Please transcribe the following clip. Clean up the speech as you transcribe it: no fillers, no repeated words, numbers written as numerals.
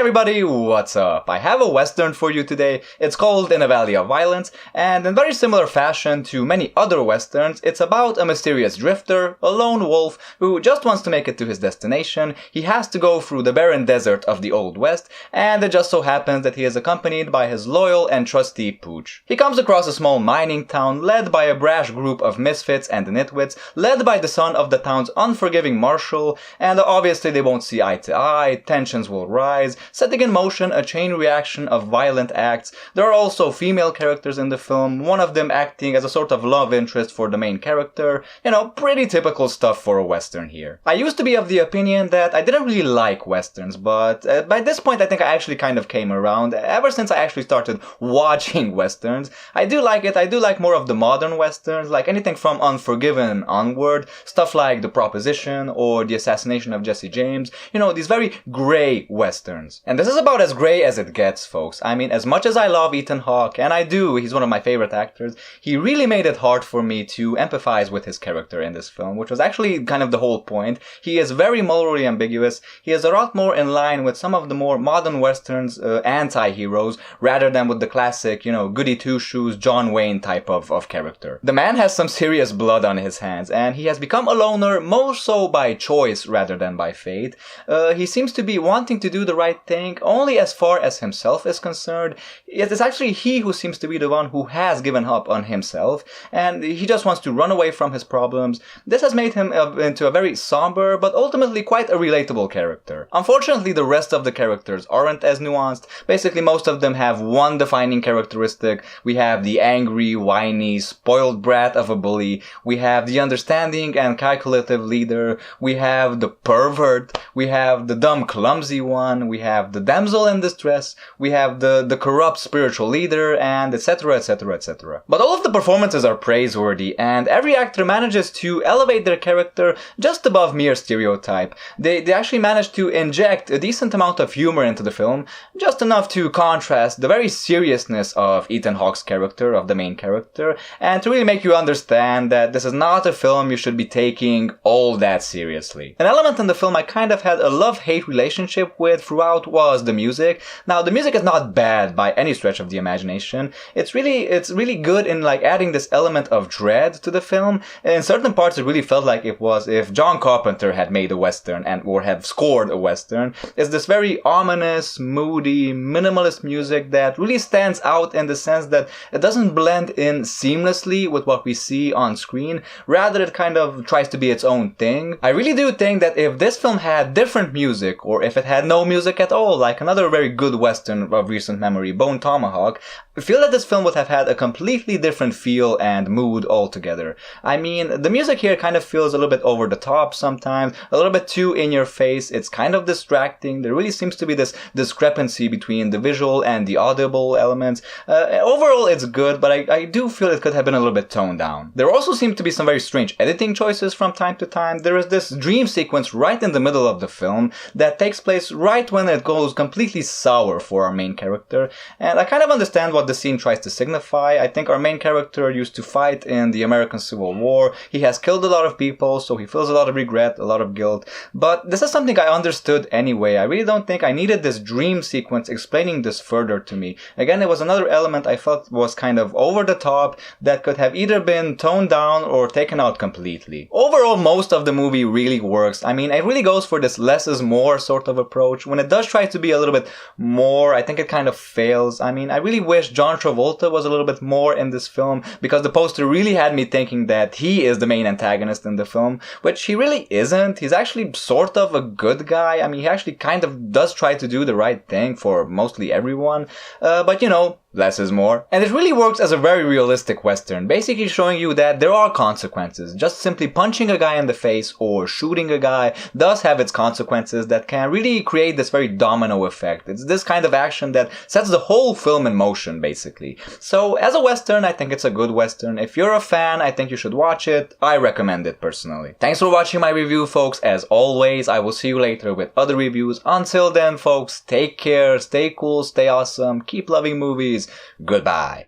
everybody, what's up? I have a western for you today. It's called In a Valley of Violence, and in very similar fashion to many other westerns, it's about a mysterious drifter, a lone wolf, who just wants to make it to his destination. He has to go through the barren desert of the Old West, and it just so happens that he is accompanied by his loyal and trusty Pooch. He comes across a small mining town led by a brash group of misfits and nitwits, led by the son of the town's unforgiving marshal, and obviously they won't see eye to eye, tensions will rise, setting in motion a chain reaction of violent acts. There are also female characters in the film, one of them acting as a sort of love interest for the main character. You know, pretty typical stuff for a western here. I used to be of the opinion that I didn't really like westerns, but by this point I think I actually kind of came around. Ever since I actually started watching westerns, I do like it. I do like more of the modern westerns, like anything from Unforgiven onward, stuff like The Proposition or The Assassination of Jesse James, you know, these very grey westerns. And this is about as grey as it gets, folks. I mean, as much as I love Ethan Hawke, and I do, he's one of my favorite actors, he really made it hard for me to empathize with his character in this film, which was actually kind of the whole point. He is very morally ambiguous. He is a lot more in line with some of the more modern westerns, anti-heroes, rather than with the classic, you know, goody two-shoes, John Wayne type of character. The man has some serious blood on his hands, and he has become a loner more so by choice rather than by fate. He seems to be wanting to do the right thing only as far as himself is concerned. It is actually he who seems to be the one who has given up on himself, and he just wants to run away from his problems. This has made him into a very somber, but ultimately quite a relatable character. Unfortunately, the rest of the characters aren't as nuanced. Basically, most of them have one defining characteristic. We have the angry, whiny, spoiled brat of a bully. We have the understanding and calculative leader. We have the pervert. We have the dumb, clumsy one. We have the damsel in distress. We have the corrupt spiritual leader, and etc, etc, etc. But all of the performances are praiseworthy, and every actor manages to elevate their character just above mere stereotype. They actually manage to inject a decent amount of humor into the film, just enough to contrast the very seriousness of Ethan Hawke's character, of the main character, and to really make you understand that this is not a film you should be taking all that seriously. An element in the film I kind of had a love-hate relationship with throughout was the music. Now, the music is not bad by any stretch of the imagination. It's really good in like adding this element of dread to the film. In certain parts it really felt like it was if John Carpenter had made a western or have scored a western. It's this very ominous, moody, minimalist music that really stands out in the sense that it doesn't blend in seamlessly with what we see on screen. Rather, it kind of tries to be its own thing. I really do think that if this film had different music, or if it had no music at all, like another very good western of recent memory, Bone Tomahawk, I feel that this film would have had a completely different feel and mood altogether. I mean, the music here kind of feels a little bit over the top sometimes, a little bit too in your face. It's kind of distracting. There really seems to be this discrepancy between the visual and the audible elements. Overall, it's good, but I do feel it could have been a little bit toned down. There also seem to be some very strange editing choices from time to time. There is this dream sequence right in the middle of the film that takes place right when it goes completely sour for our main character, and I kind of understand what the scene tries to signify. I think our main character used to fight in the American Civil War. He has killed a lot of people, so he feels a lot of regret, a lot of guilt, but this is something I understood anyway. I really don't think I needed this dream sequence explaining this further to me. Again, it was another element I felt was kind of over the top that could have either been toned down or taken out completely. Overall, most of the movie really works. I mean, it really goes for this less is more sort of approach. When it does try to be a little bit more, I think it kind of fails. I mean, I really wish John Travolta was a little bit more in this film, because the poster really had me thinking that he is the main antagonist in the film, which he really isn't. He's actually sort of a good guy. I mean, he actually kind of does try to do the right thing for mostly everyone, but you know, less is more. And it really works as a very realistic western, basically showing you that there are consequences. Just simply punching a guy in the face or shooting a guy does have its consequences that can really create this very domino effect. It's this kind of action that sets the whole film in motion, basically. So as a western, I think it's a good western. If you're a fan, I think you should watch it. I recommend it personally. Thanks for watching my review, folks. As always, I will see you later with other reviews. Until then, folks, take care, stay cool, stay awesome, keep loving movies. Goodbye.